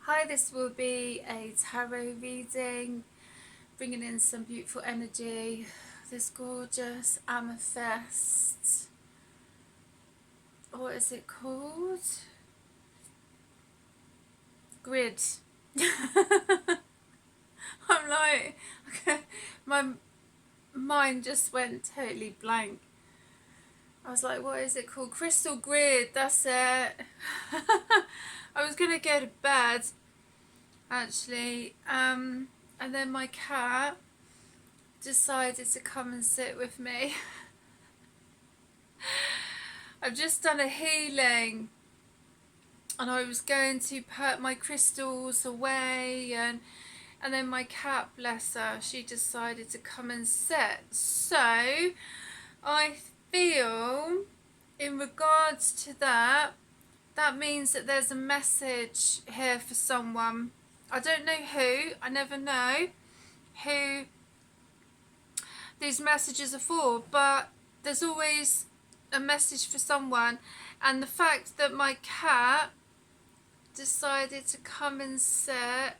Hi, this will be a tarot reading, bringing in some beautiful energy. This gorgeous amethyst, what is it called? Grid. I'm like, okay, my mind just went totally blank. I was like, what is it called? Crystal grid, that's it. I was gonna go to bed actually, and then my cat decided to come and sit with me. I've just done a healing and I was going to put my crystals away, and then my cat, bless her, she decided to come and sit. So I feel in regards to that, that means that there's a message here for someone. I don't know who, I never know who these messages are for, but there's always a message for someone. And the fact that my cat decided to come and sit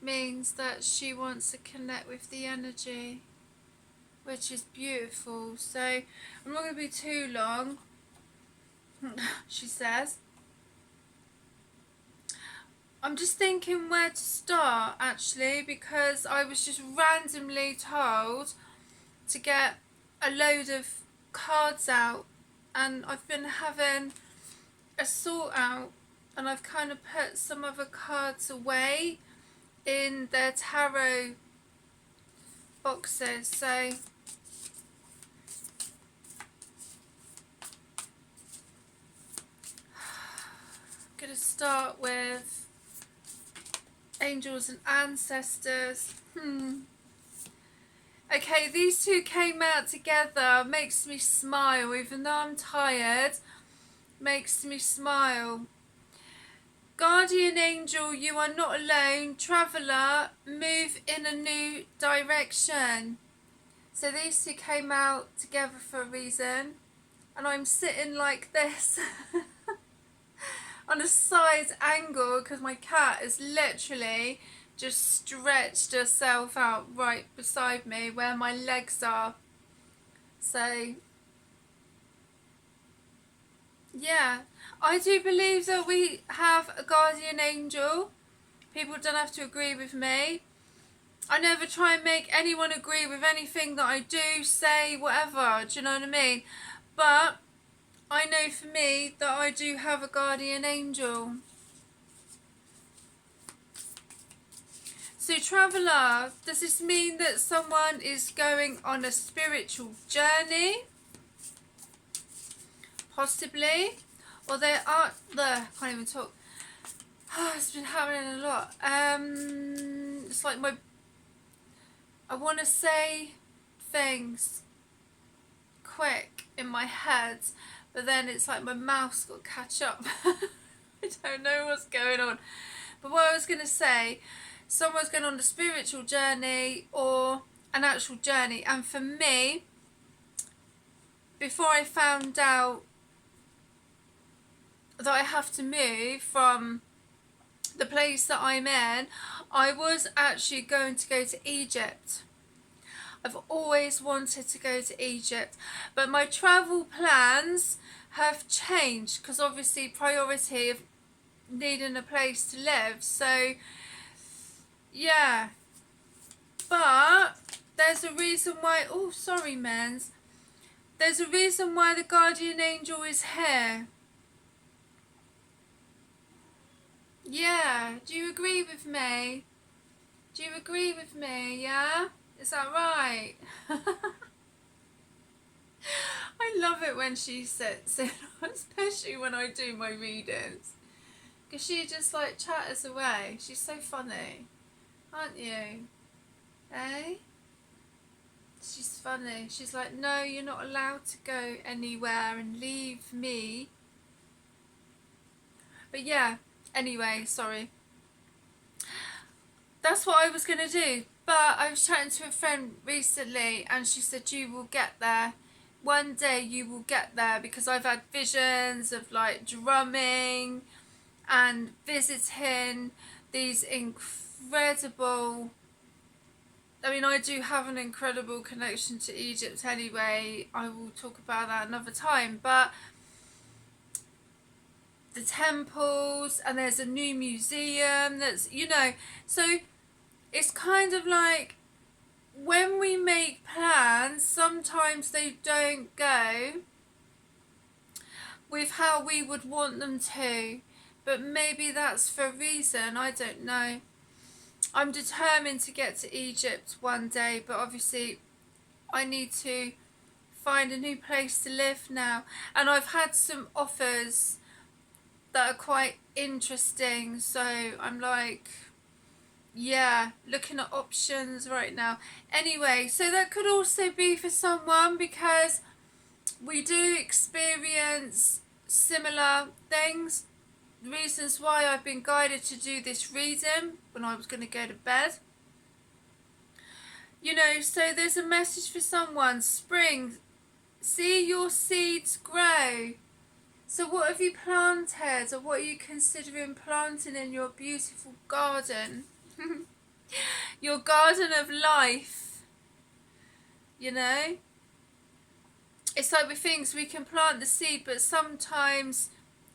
means that she wants to connect with the energy, which is beautiful. So I'm not going to be too long. She says, I'm just thinking where to start actually, because I was just randomly told to get a load of cards out, and I've been having a sort out, and I've kind of put some other cards away in their tarot boxes. So I'm going to start with angels and ancestors. Okay, these two came out together. Makes me smile, even though I'm tired. Makes me smile. Guardian angel, you are not alone. Traveller, move in a new direction. So these two came out together for a reason. And I'm sitting like this on a side angle because my cat is literally just stretched herself out right beside me where my legs are. So yeah, I do believe that we have a guardian angel. People don't have to agree with me. I never try and make anyone agree with anything that I do, say, whatever, do you know what I mean? But I know for me that I do have a guardian angel. So traveller, does this mean that someone is going on a spiritual journey? Possibly. Or they are, I can't even talk. It's been happening a lot. It's like I want to say things quick in my head, but then it's like my mouth's got to catch up. I don't know what's going on. But what I was going to say, someone's going on a spiritual journey or an actual journey. And for me, before I found out that I have to move from the place that I'm in, I was actually going to go to Egypt. I've always wanted to go to Egypt, but my travel plans have changed because obviously priority of needing a place to live. So yeah, but there's a reason why, oh sorry mens, there's a reason why the guardian angel is here. Yeah, do you agree with me? Do you agree with me? Yeah, is that right? I love it when she sits in, especially when I do my readings, because she just like chatters away. She's so funny, aren't you? Eh? She's funny. She's like, no, you're not allowed to go anywhere and leave me. But yeah, anyway, sorry. That's what I was going to do. But I was chatting to a friend recently and she said, you will get there. One day you will get there, because I've had visions of like drumming and visiting these incredible, I mean, I do have an incredible connection to Egypt anyway. I will talk about that another time. But the temples, and there's a new museum that's, so it's kind of like when we make plans, sometimes they don't go with how we would want them to. But maybe that's for a reason, I don't know. I'm determined to get to Egypt one day, but obviously I need to find a new place to live now. And I've had some offers that are quite interesting, so I'm like, yeah, looking at options right now. Anyway, so that could also be for someone, because we do experience similar things. Reasons why I've been guided to do this reading when I was going to go to bed. So there's a message for someone. Spring, see your seeds grow. So what have you planted, or what are you considering planting in your beautiful garden? Your garden of life. It's like with things, we can plant the seed, but sometimes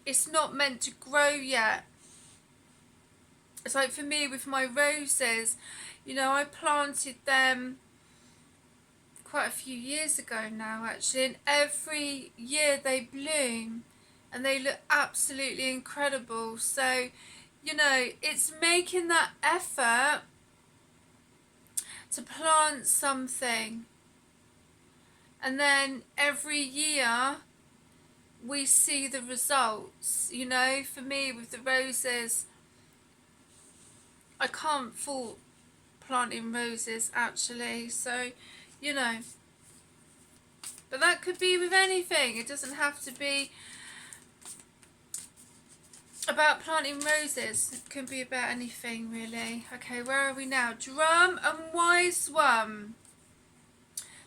it's not meant to grow yet. It's like for me with my roses, I planted them quite a few years ago now actually, and every year they bloom and they look absolutely incredible. So, it's making that effort to plant something, and then every year we see the results. For me with the roses, I can't fault planting roses actually, so but that could be with anything. It doesn't have to be about planting roses. It can be about anything really. Okay, where are we now? Drum and Wise One.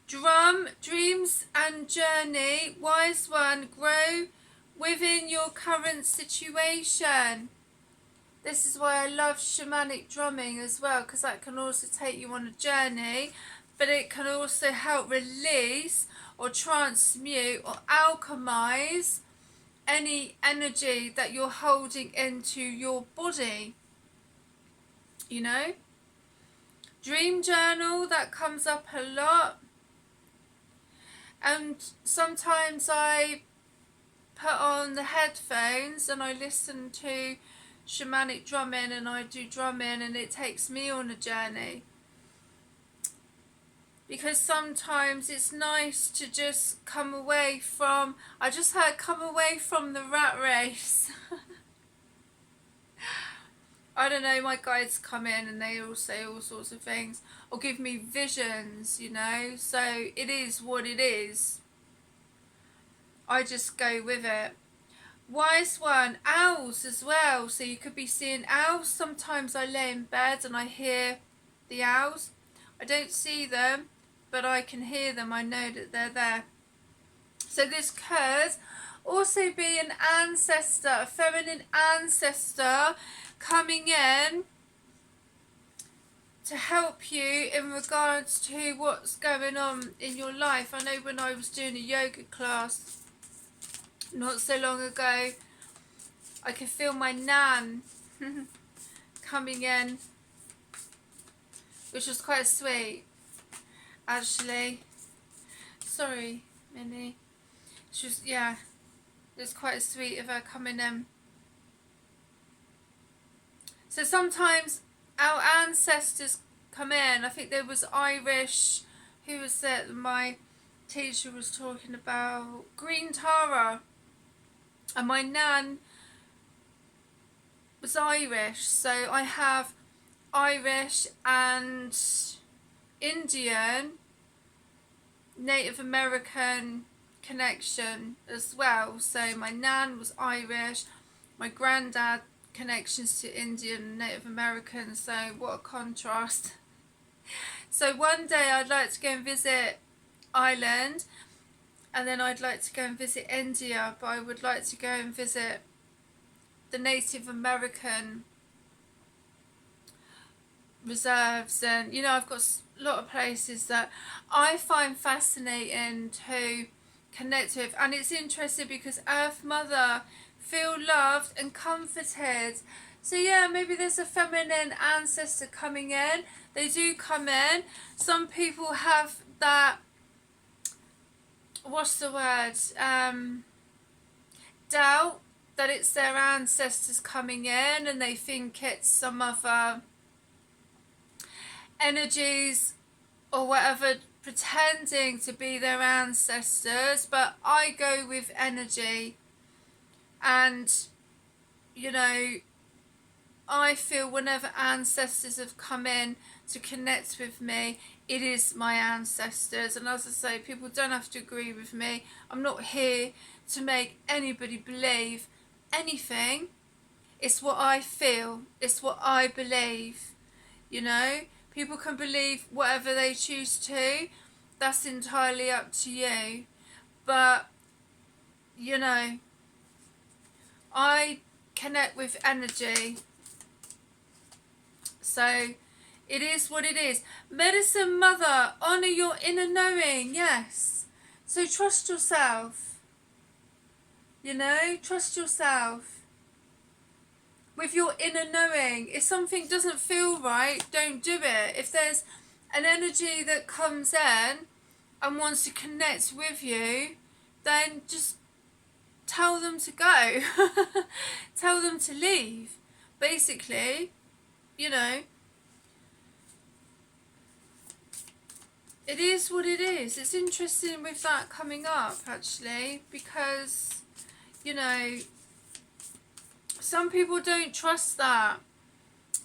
Drum, dreams and journey. Wise One, grow within your current situation. This is why I love shamanic drumming as well, because that can also take you on a journey, but it can also help release or transmute or alchemize any energy that you're holding into your body. Dream journal, that comes up a lot. And sometimes I put on the headphones and I listen to shamanic drumming, and I do drumming, and it takes me on a journey. Because sometimes it's nice to just come away from, I just heard, come away from the rat race. I don't know, my guides come in and they all say all sorts of things, or give me visions, so it is what it is. I just go with it. Wise One, owls as well, so you could be seeing owls. Sometimes I lay in bed and I hear the owls. I don't see them, but I can hear them. I know that they're there. So this could also be an ancestor, a feminine ancestor coming in to help you in regards to what's going on in your life. I know when I was doing a yoga class not so long ago, I could feel my nan coming in, which was quite sweet actually. Sorry, Minnie. She was, yeah, it was quite sweet of her coming in. So sometimes our ancestors come in. I think there was Irish, who was that my teacher was talking about, Green Tara. And my nan was Irish, so I have Irish and Indian, Native American connection as well. So my nan was Irish, my granddad connections to Indian and Native American, so what a contrast. So one day I'd like to go and visit Ireland, and then I'd like to go and visit India, but I would like to go and visit the Native American reserves, and I've got a lot of places that I find fascinating to connect with. And it's interesting because Earth Mother feel loved and comforted. So yeah, maybe there's a feminine ancestor coming in. They do come in. Some people have that, what's the word, doubt that it's their ancestors coming in, and they think it's some other energies or whatever pretending to be their ancestors. But I go with energy, and I feel whenever ancestors have come in to connect with me, it is my ancestors. And as I say, people don't have to agree with me. I'm not here to make anybody believe anything. It's what I feel, it's what I believe. People can believe whatever they choose to. That's entirely up to you. But I connect with energy. So it is what it is. Medicine Mother, honour your inner knowing. Yes. So trust yourself. Trust yourself with your inner knowing. If something doesn't feel right, don't do it. If there's an energy that comes in and wants to connect with you, then just tell them to go. Tell them to leave. Basically, it is what it is. It's interesting with that coming up, actually, because some people don't trust that.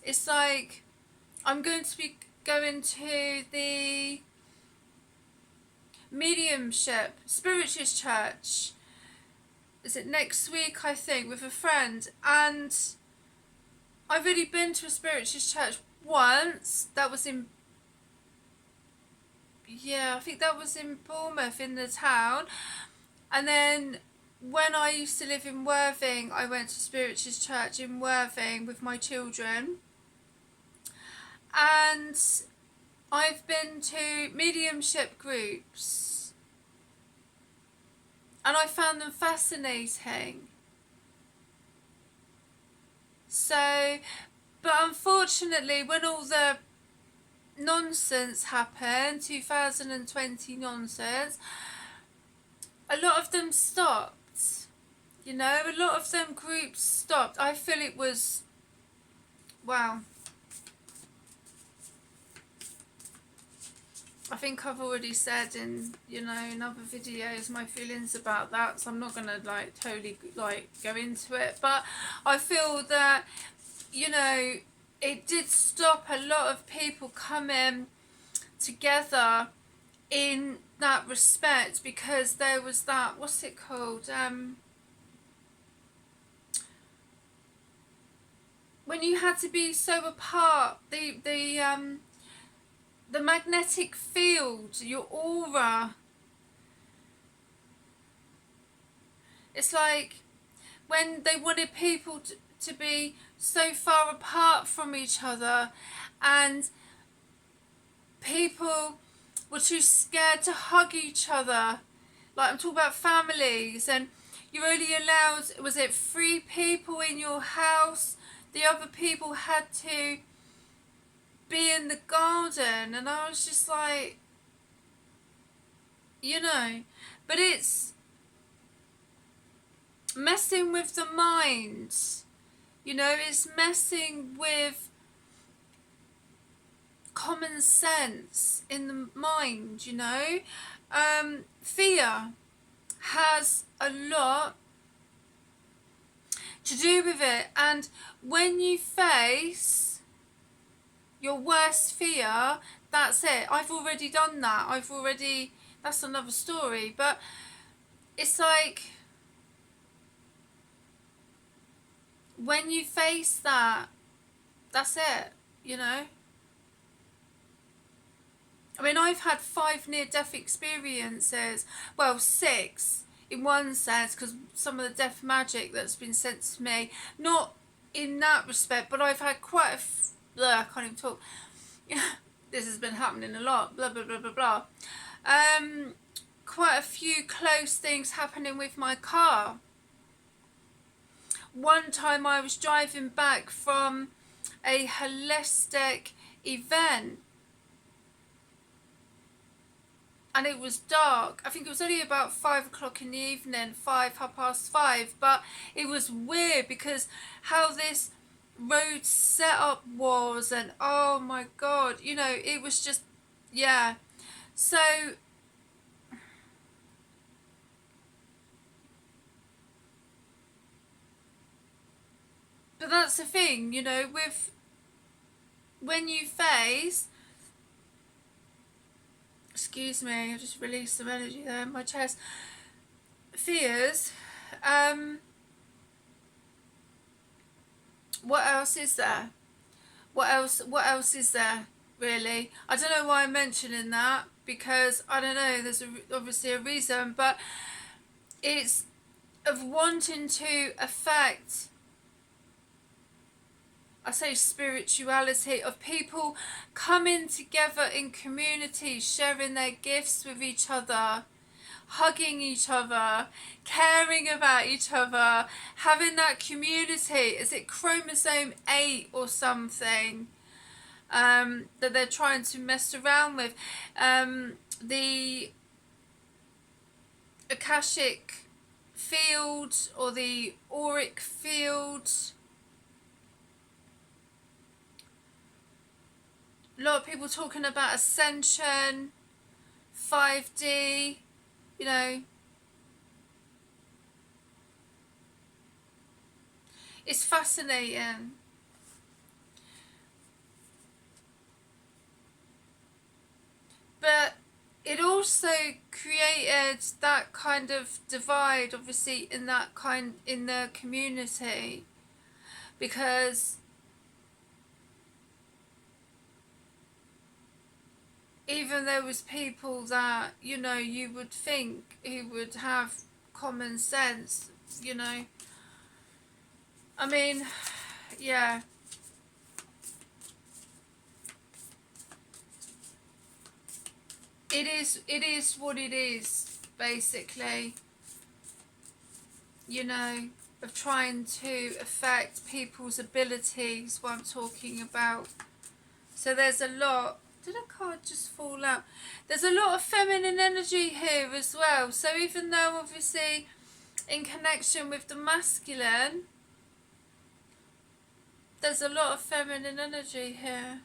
It's like, I'm going to be going to the mediumship spiritualist church, is it next week, I think, with a friend, and I've only been to a spiritualist church once. That was in, I think that was in Bournemouth, in the town. And then when I used to live in Worthing, I went to spiritualist church in Worthing with my children. And I've been to mediumship groups, and I found them fascinating. So, but unfortunately, when all the nonsense happened, 2020 nonsense, a lot of them stopped. A lot of them groups stopped. I feel it was, wow. I think I've already said in, in other videos my feelings about that, so I'm not going to totally go into it. But I feel that, it did stop a lot of people coming together in that respect, because there was that, what's it called, when you had to be so apart, the magnetic field, your aura. It's like when they wanted people to be so far apart from each other, and people were too scared to hug each other. Like, I'm talking about families, and you're only allowed, was it 3 people in your house? The other people had to be in the garden, and I was just like, but it's messing with the mind, it's messing with common sense in the mind, fear has a lot to do with it. And when you face your worst fear, that's it. I've already done that. That's another story. But it's like, when you face that, that's it, I mean, I've had 5 near-death experiences. Well, 6 in one sense, because some of the death magic that's been sent to me, not in that respect, but I've had quite I can't even talk. This has been happening a lot, blah blah blah blah blah. Quite a few close things happening with my car. One time I was driving back from a holistic event, and it was dark. I think it was only about 5 o'clock in the evening, 5:30, but it was weird because how this road setup was, and oh my god, you know, it was just, yeah. So but that's the thing, you know, with when you face, excuse me, I just released some energy there in my chest, fears, what else is there? What else is there, really? I don't know why I'm mentioning that, because I don't know, there's obviously a reason, but it's of wanting to affect, I say, spirituality, of people coming together in community, sharing their gifts with each other, hugging each other, caring about each other, having that community. Is it chromosome 8 or something that they're trying to mess around with? The Akashic field or the auric field. A lot of people talking about ascension, 5D, you know. It's fascinating. But it also created that kind of divide, obviously, in the community, because even there was people that, you know, you would think who would have common sense, you know. I mean, yeah. It is what it is, basically. You know, of trying to affect people's abilities, what I'm talking about. So there's a lot. Did a card just fall out? There's a lot of feminine energy here as well. So even though obviously in connection with the masculine, there's a lot of feminine energy here.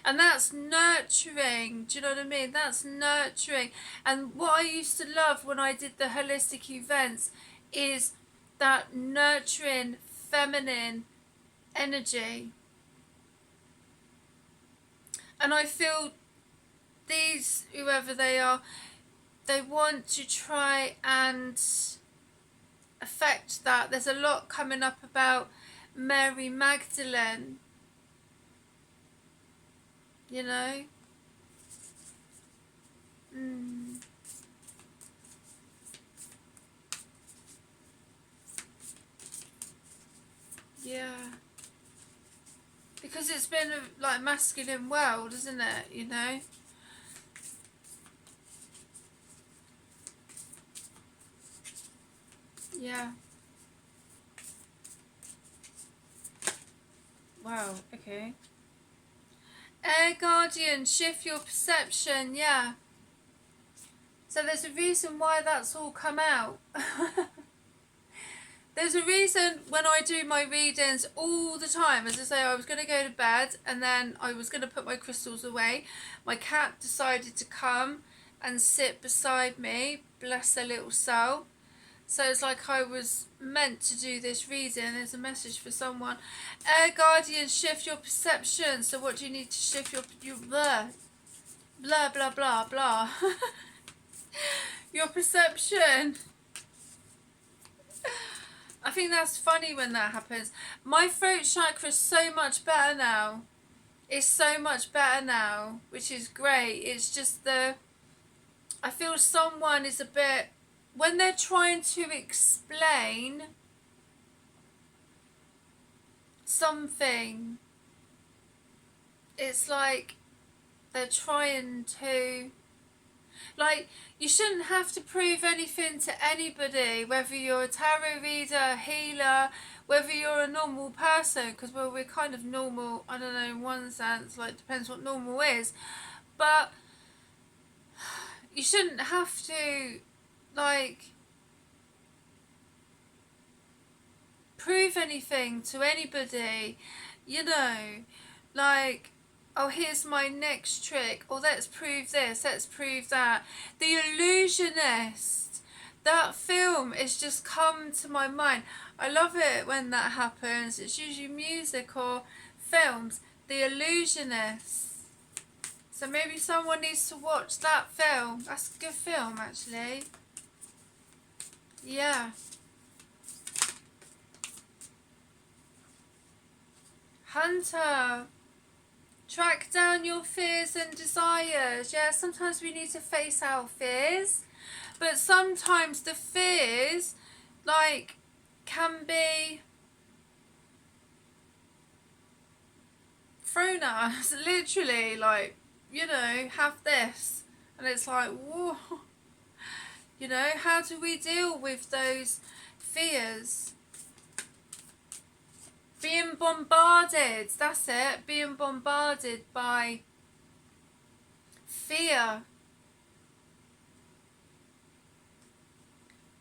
And that's nurturing. Do you know what I mean? That's nurturing. And what I used to love when I did the holistic events is that nurturing feminine energy. And I feel these, whoever they are, they want to try and affect that. There's a lot coming up about Mary Magdalene, you know. Yeah. Because it's been a like masculine world, isn't it, you know? Yeah. Wow, okay. Air Guardian, shift your perception, yeah. So there's a reason why that's all come out. There's a reason when I do my readings all the time. As I say, I was going to go to bed and then I was going to put my crystals away. My cat decided to come and sit beside me, bless her little soul. So it's like I was meant to do this reading. There's a message for someone. Air Guardian, shift your perception. So what do you need to shift your blah, blah, blah, blah, blah. Your perception. I think that's funny when that happens. My throat chakra is so much better now. It's so much better now, which is great. It's just the I feel someone is a bit, when they're trying to explain something, it's like they're trying to, like, you shouldn't have to prove anything to anybody, whether you're a tarot reader, a healer, whether you're a normal person, because well, we're kind of normal, I don't know, in one sense, like, depends what normal is, but you shouldn't have to, like, prove anything to anybody, you know, like, oh, here's my next trick, or let's prove this, let's prove that. The Illusionist, that film has just come to my mind. I love it when that happens. It's usually music or films. The Illusionist. So maybe someone needs to watch that film. That's a good film, actually. Yeah. Hunter. Track down your fears and desires. Yeah, sometimes we need to face our fears, but sometimes the fears, like, can be thrown at us, literally, like, you know, have this, and it's like, whoa, you know, how do we deal with those fears? Being bombarded, that's it, being bombarded by fear.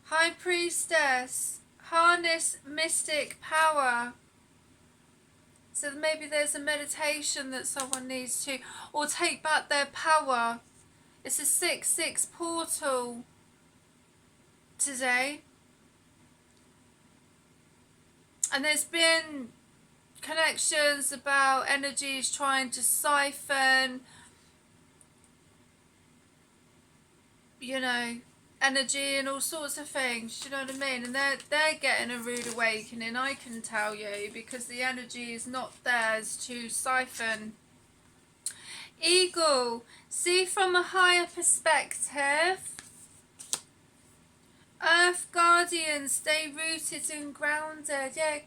High Priestess, harness mystic power. So maybe there's a meditation that someone needs to, or take back their power. It's a 6/6 portal today. And there's been connections about energies trying to siphon, you know, energy and all sorts of things, do you know what I mean? And they're getting a rude awakening, I can tell you, because the energy is not theirs to siphon. Eagle, see from a higher perspective. Earth Guardian, stay rooted and grounded. Yeah.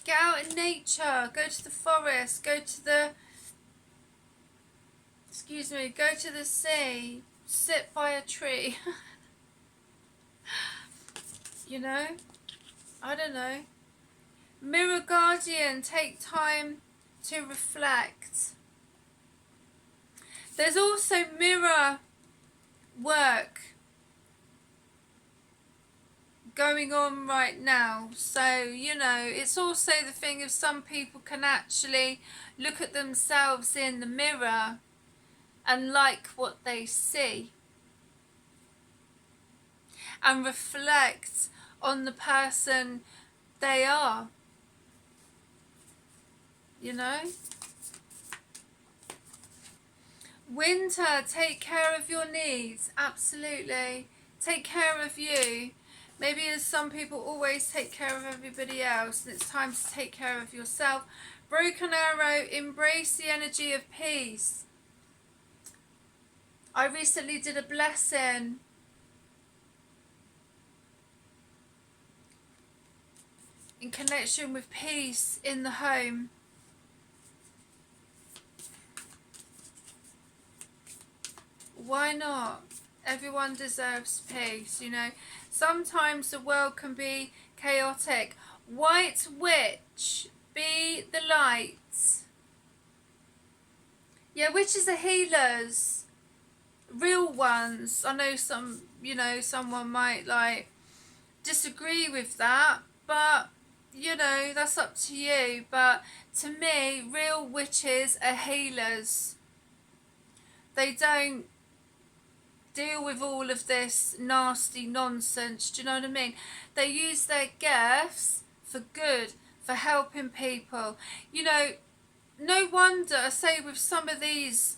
Get out in nature, go to the forest, go to the, go to the sea, sit by a tree. You know, I don't know. Mirror Guardian, take time to reflect. There's also mirror work going on right now, so you know, it's also the thing of some people can actually look at themselves in the mirror and like what they see and reflect on the person they are, you know. Winter, take care of your needs. Absolutely, take care of you. Maybe as some people always take care of everybody else, and it's time to take care of yourself. Broken Arrow, embrace the energy of peace. I recently did a blessing in connection with peace in the home. Why not? Everyone deserves peace, you know. Sometimes the world can be chaotic. White Witch, be the light. Yeah, witches are healers. Real ones. I know some, you know, someone might like disagree with that, but you know, that's up to you. But to me, real witches are healers. They don't deal with all of this nasty nonsense, do you know what I mean? They use their gifts for good, for helping people. You know, no wonder, I say with some of these,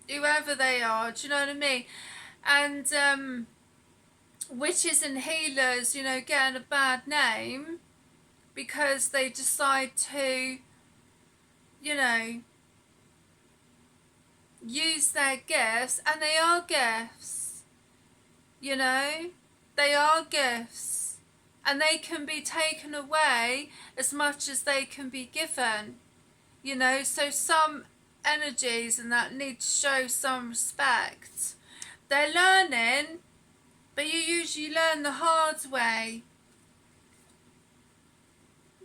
whoever they are, do you know what I mean? And witches and healers, you know, getting a bad name because they decide to, you know, use their gifts, and they are gifts, you know, they are gifts, and they can be taken away as much as they can be given, you know. So some energies and that need to show some respect. They're learning, but you usually learn the hard way,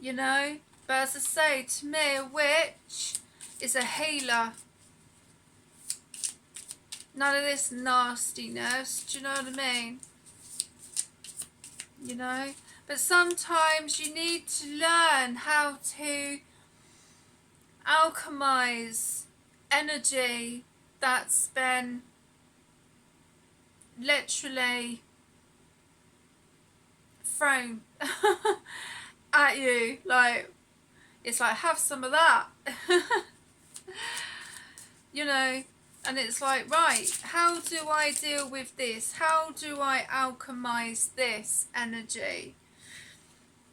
you know. But as I say, to me, a witch is a healer. None of this nastiness, do you know what I mean? You know? But sometimes you need to learn how to alchemize energy that's been literally thrown at you. Like, it's like, have some of that. You know? And it's like, right, how do I deal with this? How do I alchemize this energy?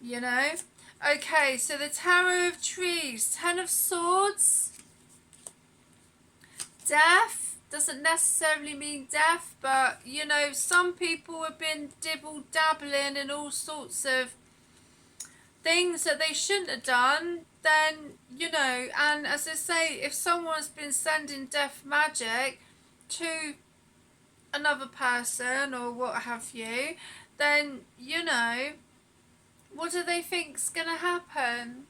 You know? Okay, so the Tower of Trees, Ten of Swords. Death doesn't necessarily mean death, but, you know, some people have been dibble-dabbling in all sorts of things that they shouldn't have done. Then, you know, and as I say, if someone's been sending death magic to another person or what have you, then, you know, what do they think's going to happen?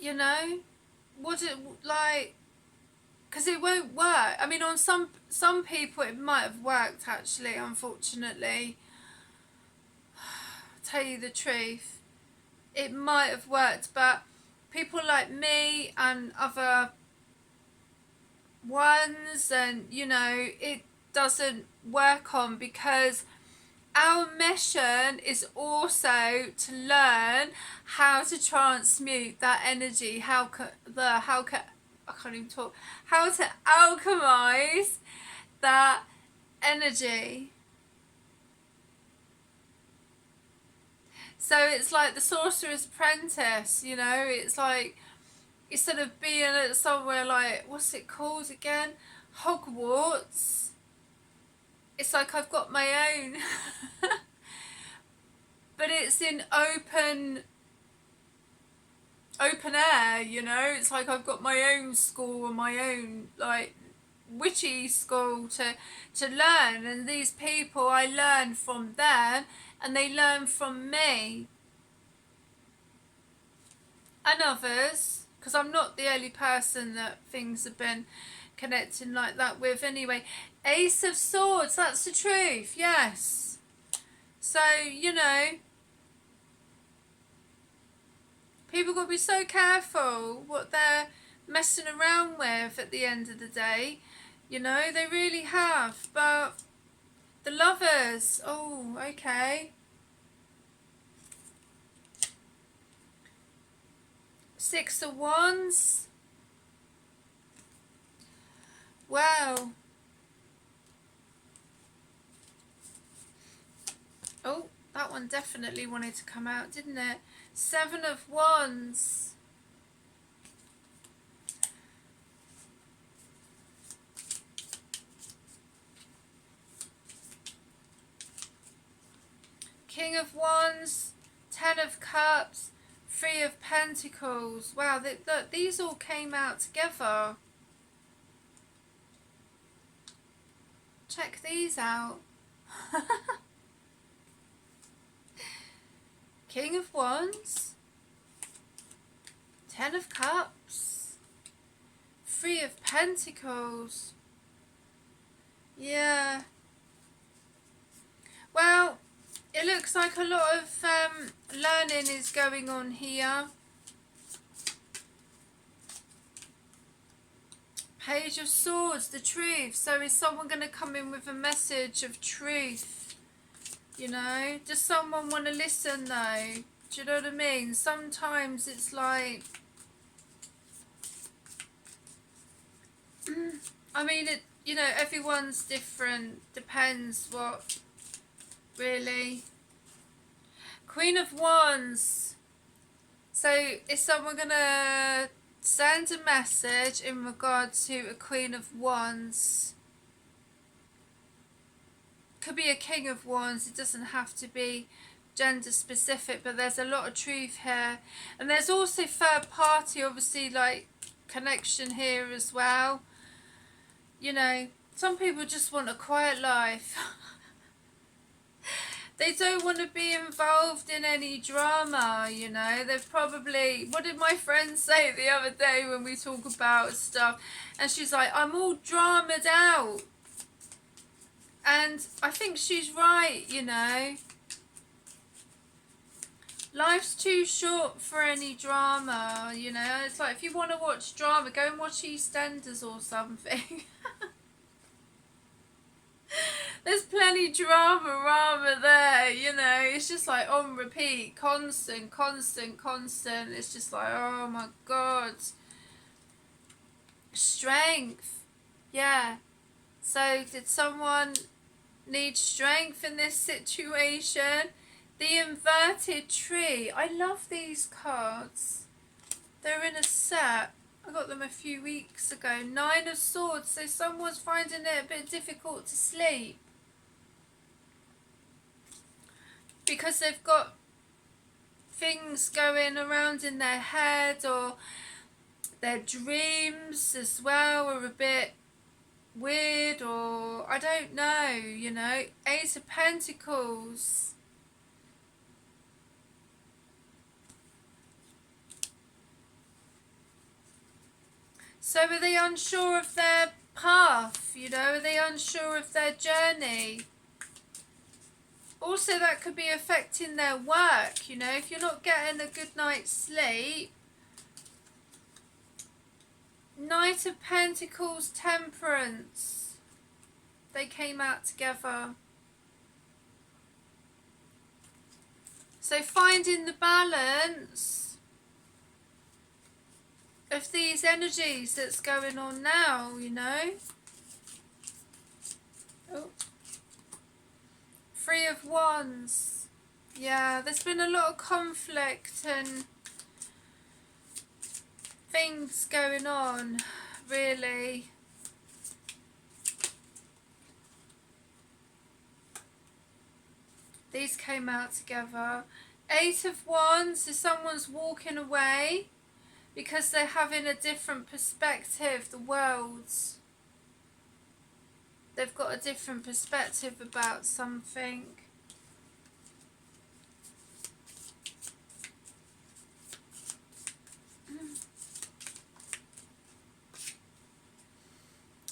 You know, what it, like, because it won't work. I mean, on some people it might have worked, actually, unfortunately. Tell you the truth, it might have worked, but people like me and other ones, and, you know, it doesn't work on, because our mission is also to learn how to transmute that energy, how I can't even talk, how to alchemize that energy. So it's like the Sorcerer's Apprentice, you know. It's like, instead of being at somewhere like, what's it called again, Hogwarts, it's like I've got my own but it's in open air, you know. It's like I've got my own school and my own, like, witchy school to learn, and these people, I learn from them and they learn from me and others, because I'm not the only person that things have been connecting like that with anyway. Ace of Swords, that's the truth, yes. So, you know, people got to be so careful what they're messing around with at the end of the day. You know, they really have. But the Lovers, oh, okay. Six of Wands. Wow. Oh, that one definitely wanted to come out, didn't it? Seven of Wands. King of Wands. Ten of Cups. Three of Pentacles. Wow, look, these all came out together. Check these out. King of Wands, Ten of Cups, Three of Pentacles. Yeah. Well, it looks like a lot of learning is going on here. Page of Swords, the truth. So is someone going to come in with a message of truth? You know, does someone want to listen though? Do you know what I mean? Sometimes it's like, I mean, it, you know, everyone's different. Depends what, really. Queen of Wands. So is someone going to send a message in regard to a Queen of Wands. Could be a King of Wands. It doesn't have to be gender specific, but there's a lot of truth here. And there's also third party, obviously, like connection here as well. You know, some people just want a quiet life. They don't want to be involved in any drama, you know. They've probably, what did my friend say the other day when we talk about stuff? And she's like, I'm all dramaed out. And I think she's right, you know. Life's too short for any drama, you know. It's like, if you want to watch drama, go and watch EastEnders or something. There's plenty drama there, you know. It's just like on repeat, constant. It's just like, oh my God. Strength. Yeah. So did someone need strength in this situation? The inverted tree. I love these cards. They're in a set. I got them a few weeks ago. 9 of Swords. So someone's finding it a bit difficult to sleep, because they've got things going around in their head, or their dreams as well are a bit weird, or I don't know, you know. Ace of Pentacles. So are they unsure of their path, you know? Are they unsure of their journey? Also, that could be affecting their work, you know. If you're not getting a good night's sleep. Knight of Pentacles, Temperance. They came out together. So finding the balance of these energies that's going on now, you know. Oh. 3 of Wands. Yeah, there's been a lot of conflict and things going on, really. These came out together. 8 of Wands, so someone's walking away because they're having a different perspective, the worlds. They've got a different perspective about something.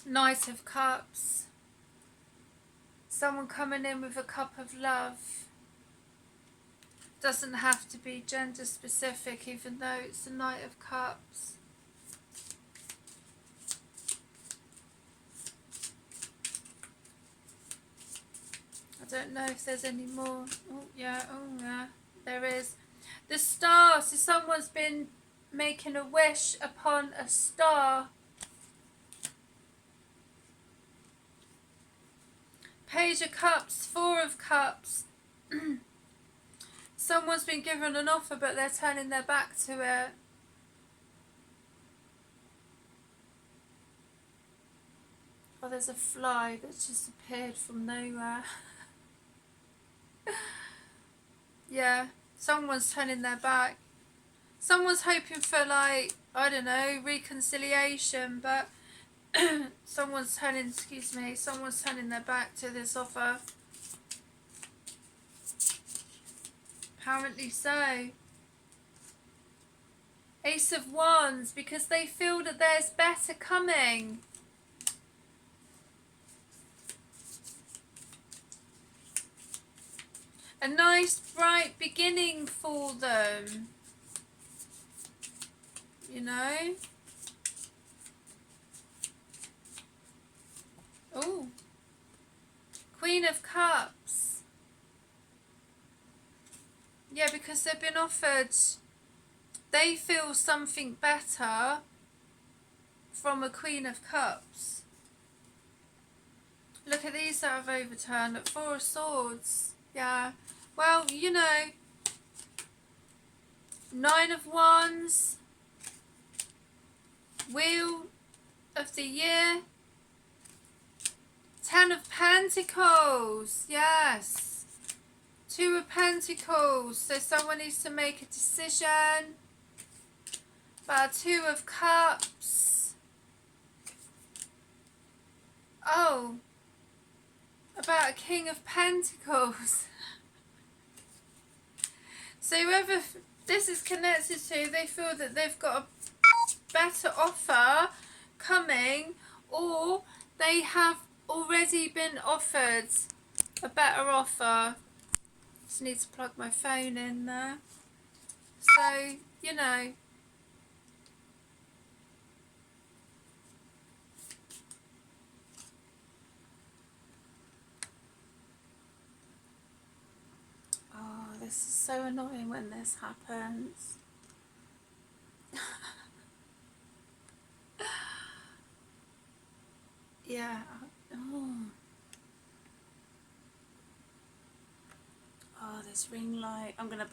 Knight of Cups. Someone coming in with a cup of love. Doesn't have to be gender specific, even though it's the Knight of Cups. I don't know if there's any more. Oh yeah, there is. The Star, so someone's been making a wish upon a star. Page of Cups, 4 of Cups. Someone's been given an offer, but they're turning their back to it. Oh, there's a fly that's just appeared from nowhere. Yeah, someone's turning their back. Someone's hoping for, like, I don't know, reconciliation, but someone's turning their back to this offer. Apparently so. Ace of Wands, because they feel that there's better coming. A nice bright beginning for them, you know. Oh, Queen of Cups. Yeah, because they've been offered, they feel something better from a Queen of Cups. Look at these that have overturned. At 4 of Swords. Yeah. Well, you know, 9 of Wands. Wheel of the Year. 10 of Pentacles. Yes. 2 of Pentacles. So someone needs to make a decision. About 2 of Cups. Oh. About a King of Pentacles. So whoever this is connected to, they feel that they've got a better offer coming, or they have already been offered a better offer. Just need to plug my phone in there. So, you know. Oh, this is so annoying when this happens. Yeah. Oh, this ring light. I'm going to